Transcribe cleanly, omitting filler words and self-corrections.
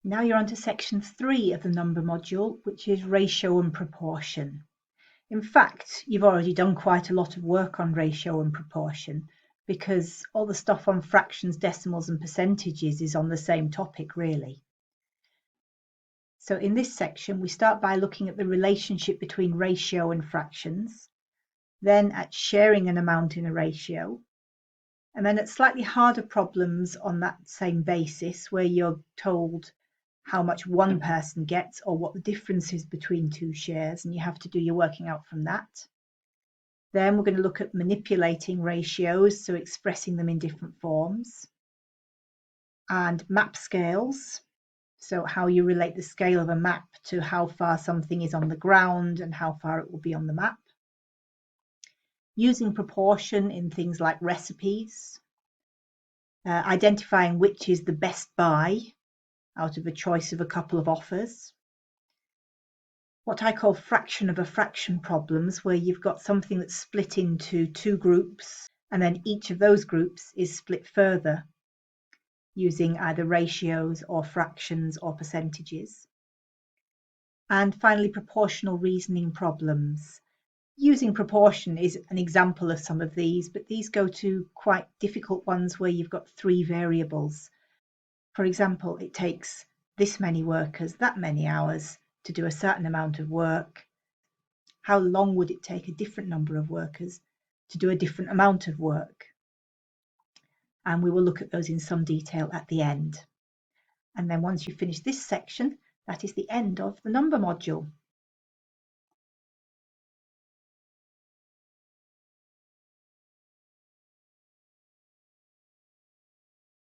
Now you're on to section 3 of the number module, which is ratio and proportion. In fact, you've already done quite a lot of work on ratio and proportion because all the stuff on fractions, decimals and percentages is on the same topic really. So in this section, we start by looking at the relationship between ratio and fractions, then at sharing an amount in a ratio, and then at slightly harder problems on that same basis where you're told how much one person gets or what the difference is between two shares, and you have to do your working out from that. Then we're going to look at manipulating ratios, so expressing them in different forms, and map scales, so how you relate the scale of a map to how far something is on the ground and how far it will be on the map. Using proportion in things like recipes, identifying which is the best buy out of a choice of a couple of offers. What I call fraction of a fraction problems, where you've got something that's split into two groups and then each of those groups is split further using either ratios or fractions or percentages. And finally, proportional reasoning problems. Using proportion is an example of some of these, but these go to quite difficult ones where you've got three variables. For example, it takes this many workers, that many hours to do a certain amount of work. How long would it take a different number of workers to do a different amount of work? And we will look at those in some detail at the end. And then once you finish this section, that is the end of the number module.